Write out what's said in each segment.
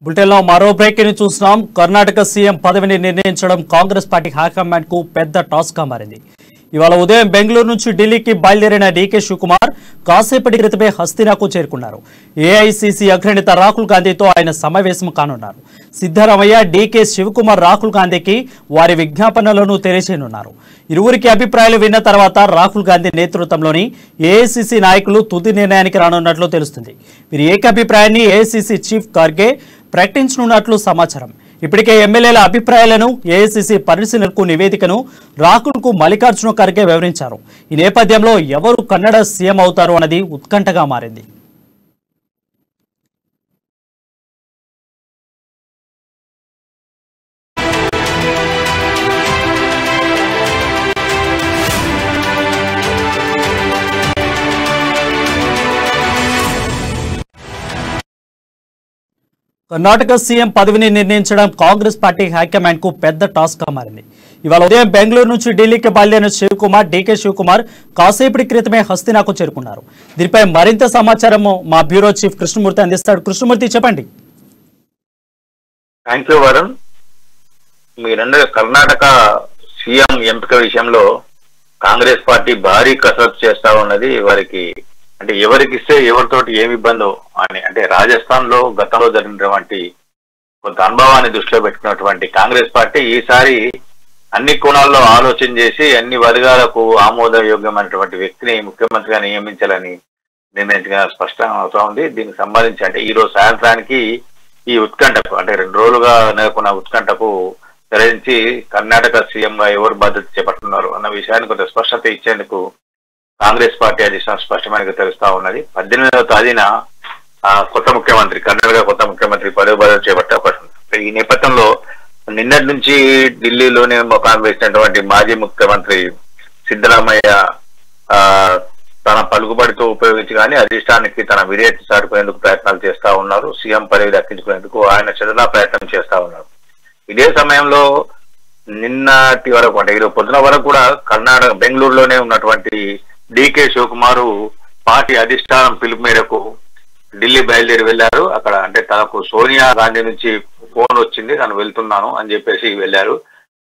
బులెటిన్లో మరో బ్రేక్ ని చూస్తున్నాం. కర్ణాటక సీఎం పదవిని నిర్ణయించడం కాంగ్రెస్ పార్టీ హైకమాండ్ కు పెద్ద టాస్క్ గా మారింది. ఇవాళ ఉదయం బెంగళూరు నుంచి ఢిల్లీకి బయలుదేరిన డీకే శివకుమార్ కాసేపటి క్రితమే హస్తినాకు చేరుకున్నారు. ఏఐసీసీ అగ్రనేత రాహుల్ గాంధీతో ఆయన సమావేశం కానున్నారు. సిద్ధరామయ్య, డీకే శివకుమార్ రాహుల్ గాంధీకి వారి విజ్ఞాపనలను తెలియజేయనున్నారు. ఇరువురికి అభిప్రాయాలు విన్న తర్వాత రాహుల్ గాంధీ నేతృత్వంలోని ఏఐసీసీ నాయకులు తుది నిర్ణయానికి రానున్నట్లు తెలుస్తుంది. వీరి ఏకాభిప్రాయాన్ని ఏఐసీసీ చీఫ్ ఖర్గే ప్రకటించనున్నట్లు సమాచారం. ఇప్పటికే ఎమ్మెల్యేల అభిప్రాయాలను ఏఐసీసీ పరిశీలనకు నివేదికను రాహుల్కు మల్లికార్జున ఖర్గే వివరించారు. ఈ నేపథ్యంలో ఎవరు కన్నడ సీఎం అవుతారు అన్నది ఉత్కంఠగా మారింది. కర్ణాటక సీఎం పదవిని నిర్ణయించడం కాంగ్రెస్ పార్టీ హైకమాండ్ కు పెద్ద టాస్క్ గా మారింది. ఇవాళ ఉదయం బెంగళూరు నుంచి ఢిల్లీకి బయలుదేరిన శివకుమార్, డీకే శివకుమార్ కాసేపటి క్రితమే హస్తినాకు చేరుకున్నారు. దీనిపై మరింత సమాచారం మా బ్యూరో చీఫ్ కృష్ణమూర్తి అందిస్తాడు. కృష్ణమూర్తి, చెప్పండి. Thank you Varun. మీరందరూ కర్ణాటక సీఎం ఎంపిక విషయంలో కాంగ్రెస్ పార్టీ భారీ కసరత్తు చేస్తా ఉన్నది. వారికి అంటే ఎవరికి ఇస్తే ఎవరితోటి ఏమి ఇబ్బందో అని, అంటే రాజస్థాన్ లో గతంలో జరిగినటువంటి కొంత అనుభవాన్ని దృష్టిలో పెట్టుకున్నటువంటి కాంగ్రెస్ పార్టీ ఈసారి అన్ని కోణాల్లో ఆలోచన చేసి అన్ని వర్గాలకు ఆమోదయోగ్యమైనటువంటి వ్యక్తిని ముఖ్యమంత్రిగా నియమించాలని నిర్ణయించగా స్పష్టం అవుతా ఉంది. దీనికి సంబంధించి అంటే ఈ రోజు సాయంత్రానికి ఈ ఉత్కంఠకు, అంటే 2 రోజులుగా నెలకొన్న ఉత్కంఠకు తెరించి కర్ణాటక సీఎం గా ఎవరు బాధ్యత చేపడుతున్నారు అన్న విషయాన్ని కొంత స్పష్టత ఇచ్చేందుకు కాంగ్రెస్ పార్టీ అధిష్టానం స్పష్టమైన తెలుస్తా ఉన్నది. 18వ తేదీన కొత్త ముఖ్యమంత్రి, కర్ణాటక కొత్త ముఖ్యమంత్రి పదవి బాధ్యత చేపట్టే అవకాశం ఉంది. ఈ నేపథ్యంలో నిన్నటి నుంచి ఢిల్లీలోనే ముఖాన్ని వేసినటువంటి మాజీ ముఖ్యమంత్రి సిద్ధరామయ్య తన పలుకుబడితో ఉపయోగించి కానీ అధిష్టానానికి తన విధేయత చాటుకునేందుకు ప్రయత్నాలు చేస్తా ఉన్నారు. సీఎం పదవి దక్కించుకునేందుకు ఆయన చదువులా ప్రయత్నం చేస్తా ఉన్నారు. ఇదే సమయంలో నిన్నటి వరకు, అంటే ఈరోజు పొద్దున వరకు కూడా కర్ణాటక బెంగళూరులోనే ఉన్నటువంటి డీకే శివకుమారు పార్టీ అధిష్టానం పిలుపు మేరకు ఢిల్లీ బయలుదేరి వెళ్లారు. అక్కడ అంటే తనకు సోనియా గాంధీ నుంచి ఫోన్ వచ్చింది, తను వెళ్తున్నాను అని చెప్పేసి వెళ్ళారు.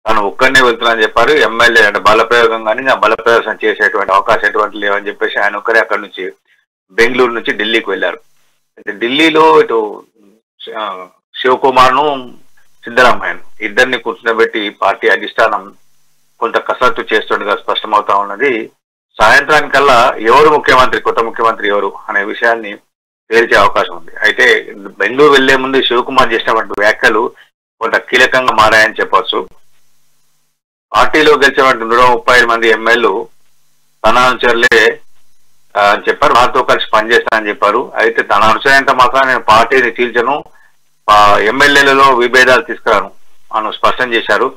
తను ఒక్కడనే వెళ్తున్నానని చెప్పారు. ఎమ్మెల్యే అంటే బలప్రయోగం కానీ బలప్రయోగం చేసేటువంటి అవకాశం ఎటువంటి లేవని చెప్పేసి ఆయన ఒక్కరే అక్కడి నుంచి బెంగళూరు నుంచి ఢిల్లీకి వెళ్లారు. అయితే ఢిల్లీలో ఇటు శివకుమార్ ను సిద్ధరామయ్యను ఇద్దరిని కూర్చునబెట్టి పార్టీ అధిష్టానం కొంత కసరత్తు చేస్తుండగా స్పష్టమవుతా ఉన్నది. సాయంత్రానికల్లా ఎవరు ముఖ్యమంత్రి, కొత్త ముఖ్యమంత్రి ఎవరు అనే విషయాన్ని తేల్చే అవకాశం ఉంది. అయితే బెంగళూరు వెళ్లే ముందు శివకుమార్ చేసినటువంటి వ్యాఖ్యలు కొంత కీలకంగా మారాయని చెప్పొచ్చు. పార్టీలో గెలిచేటువంటి 135 మంది ఎమ్మెల్యేలు తన అనుచరులే అని చెప్పారు, వారితో కలిసి పనిచేస్తానని చెప్పారు. అయితే తన అనుచరంత మాత్రం నేను పార్టీని చీల్చను, ఎమ్మెల్యేలలో విభేదాలు తీసుకురాను అని స్పష్టం చేశారు.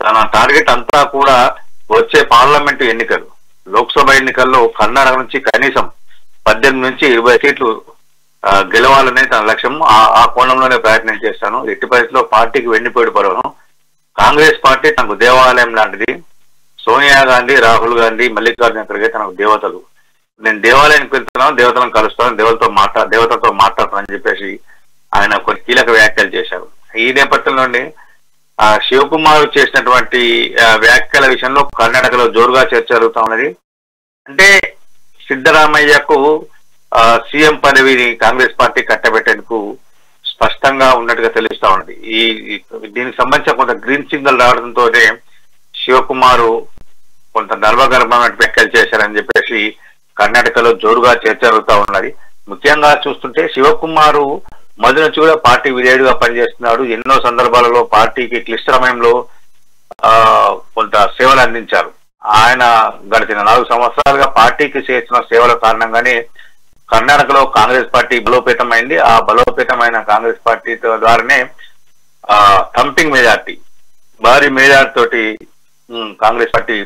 తన టార్గెట్ అంతా కూడా వచ్చే పార్లమెంటు ఎన్నికలు, లోక్సభ ఎన్నికల్లో కర్ణాటక నుంచి కనీసం 18 నుంచి 20 సీట్లు గెలవాలనే తన లక్ష్యం. ఆ కోణంలోనే ప్రయత్నం చేస్తాను. ఎట్టి పరిస్థితిలో పార్టీకి వెన్నుపోటు పడవను. కాంగ్రెస్ పార్టీ తనకు దేవాలయం లాంటిది. సోనియా గాంధీ, రాహుల్ గాంధీ, మల్లికార్జున ఖర్గే తనకు దేవతలు. నేను దేవాలయానికి వెళ్తున్నాను, దేవతలను కలుస్తాను, దేవతలతో మాట్లాడతానని చెప్పేసి ఆయన కొన్ని కీలక వ్యాఖ్యలు చేశారు. ఈ నేపథ్యంలోనే శివకుమార్ చేసినటువంటి వ్యాఖ్యల విషయంలో కర్ణాటకలో జోరుగా చర్చ జరుగుతా ఉన్నది. అంటే సిద్ధరామయ్యకు సీఎం పదవిని కాంగ్రెస్ పార్టీ కట్టబెట్టేందుకు స్పష్టంగా ఉన్నట్టుగా తెలుస్తా ఉన్నది. దీనికి సంబంధించిన కొంత గ్రీన్ సిగ్నల్ రావడంతోనే శివకుమారు కొంత గర్భగర్భమైన వ్యాఖ్యలు చేశారని చెప్పేసి కర్ణాటకలో జోరుగా చర్చ జరుగుతా ఉన్నది. ముఖ్యంగా చూస్తుంటే శివకుమారు మొదటి నుంచి కూడా పార్టీ విధేయుడిగా పనిచేస్తున్నాడు. ఎన్నో సందర్భాలలో పార్టీకి క్లిష్ట సమయంలో కొంత సేవలు అందించారు. ఆయన గడిచిన 4 సంవత్సరాలుగా పార్టీకి చేసిన సేవల కారణంగానే కర్ణాటకలో కాంగ్రెస్ పార్టీ బలోపేతమైంది. ఆ బలోపేతమైన కాంగ్రెస్ పార్టీ ద్వారానే థంపింగ్ మెజార్టీ, భారీ మెజార్టీ తోటి కాంగ్రెస్ పార్టీ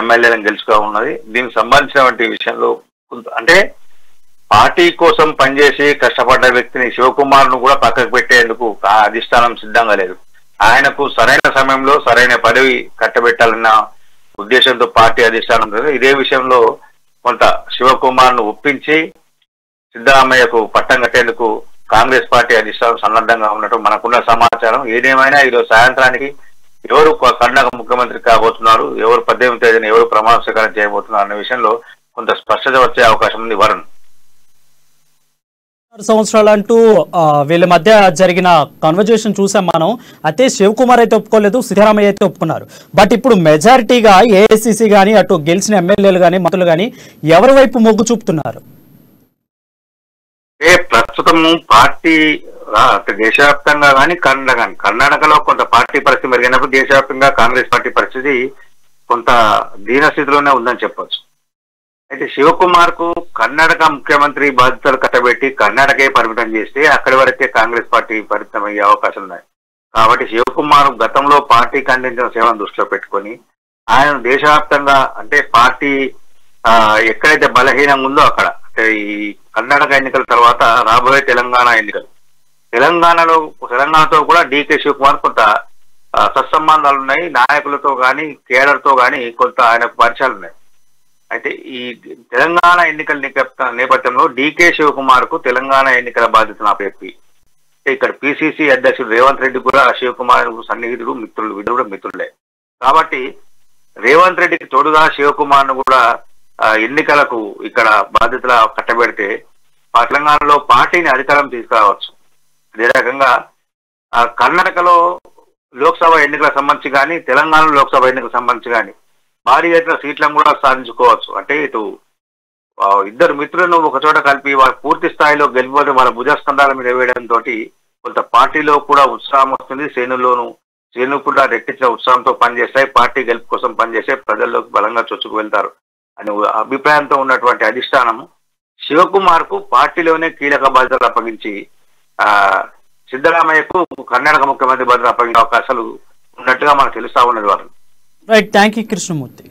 ఎమ్మెల్యేలను గెలుచుకో ఉన్నది. దీనికి సంబంధించినటువంటి విషయంలో అంటే పార్టీ కోసం పనిచేసి కష్టపడ్డ వ్యక్తిని శివకుమార్ ను కూడా పక్కకు పెట్టేందుకు అధిష్టానం సిద్ధంగా లేదు. ఆయనకు సరైన సమయంలో సరైన పదవి కట్టబెట్టాలన్న ఉద్దేశంతో పార్టీ అధిష్టానం ఇదే విషయంలో కొంత శివకుమార్ ను ఒప్పించి సిద్ధరామయ్యకు పట్టం కట్టేందుకు కాంగ్రెస్ పార్టీ అధిష్టానం సన్నద్ధంగా ఉన్నట్టు మనకున్న సమాచారం. ఏదేమైనా ఈరోజు సాయంత్రానికి ఎవరు కర్ణాటక ముఖ్యమంత్రి కాబోతున్నారు, ఎవరు 18వ తేదీన ఎవరు ప్రమాణ స్వీకారం చేయబోతున్నారు అనే విషయంలో కొంత స్పష్టత వచ్చే అవకాశం ఉంది. వరుణ్, 6 సంవత్సరాలు అంటూ వీళ్ళ మధ్య జరిగిన కన్వర్జేషన్ చూసాం మనం. అయితే శివకుమార్ అయితే ఒప్పుకోలేదు, సిద్ధరామయ్య అయితే ఒప్పుకున్నారు. బట్ ఇప్పుడు మెజారిటీగా ఏఐసిసి కానీ అటు గెలిచిన ఎమ్మెల్యేలు కానీ మంత్రులు కానీ ఎవరి వైపు మొగ్గు చూపుతున్నారు? ప్రస్తుతం పార్టీ దేశవ్యాప్తంగా కానీ కర్ణాటకలో కొంత పార్టీ పరిస్థితి మెరుగైనప్పుడు దేశవ్యాప్తంగా కాంగ్రెస్ పార్టీ పరిస్థితి కొంత దీనస్థితిలోనే ఉందని చెప్పొచ్చు. అయితే శివకుమార్ కు కర్ణాటక ముఖ్యమంత్రి బాధ్యతలు కట్టబెట్టి కర్ణాటకే పరిమితం చేస్తే అక్కడి వరకే కాంగ్రెస్ పార్టీ పరిమితం అయ్యే అవకాశం ఉన్నాయి. కాబట్టి శివకుమార్ గతంలో పార్టీకి అందించిన సేవను దృష్టిలో పెట్టుకొని ఆయన దేశవ్యాప్తంగా అంటే పార్టీ ఎక్కడైతే బలహీనంగా ఉందో అక్కడ అంటే ఈ కర్ణాటక ఎన్నికల తర్వాత రాబోయే తెలంగాణ ఎన్నికలు, తెలంగాణతో కూడా డీకే శివకుమార్ కొంత సత్సంబంధాలు ఉన్నాయి. నాయకులతో కానీ కేడర్తో కానీ కొంత ఆయనకు పరిచయాలు ఉన్నాయి. అయితే ఈ తెలంగాణ ఎన్నికల నేపథ్యంలో డీకే శివకుమార్ కు తెలంగాణ ఎన్నికల బాధ్యతను అప్పచెప్పి ఇక్కడ పిసిసి అధ్యక్షుడు రేవంత్ రెడ్డి కూడా శివకుమార్ సన్నిహితుడు, మిత్రులు, వీళ్ళు కూడా మిత్రులే. కాబట్టి రేవంత్ రెడ్డికి తోడుగా శివకుమార్ ను కూడా ఎన్నికలకు ఇక్కడ బాధ్యతల కట్టబెడితే తెలంగాణలో పార్టీని అధికారం తీసుకురావచ్చు. అదే రకంగా కర్ణాటకలో లోక్సభ ఎన్నికలకు సంబంధించి కానీ తెలంగాణ లోక్సభ ఎన్నికలకు సంబంధించి కానీ భారీ ఎత్తున సీట్లను కూడా సాధించుకోవచ్చు. అంటే ఇటు ఇద్దరు మిత్రులను ఒక చోట కలిపి వారు పూర్తి స్థాయిలో గెలిపోతే వాళ్ళ భుజస్కంధాల మీద వేయడంతో కొంత పార్టీలో కూడా ఉత్సాహం వస్తుంది. శ్రేణులు కూడా రెట్టించిన ఉత్సాహంతో పనిచేస్తాయి, పార్టీ గెలుపు కోసం పనిచేస్తే ప్రజల్లోకి బలంగా చొచ్చుకు వెళ్తారు అనే అభిప్రాయంతో ఉన్నటువంటి అధిష్టానం శివకుమార్ కు పార్టీలోనే కీలక బాధ్యతలు అప్పగించి సిద్ధరామయ్యకు కర్ణాటక ముఖ్యమంత్రి బాధ్యతలు అప్పగించే అవకాశాలు ఉన్నట్టుగా మనకు తెలుస్తా ఉన్నది. వారు రైట్, థ్యాంక్ యూ కృష్ణమూర్తి.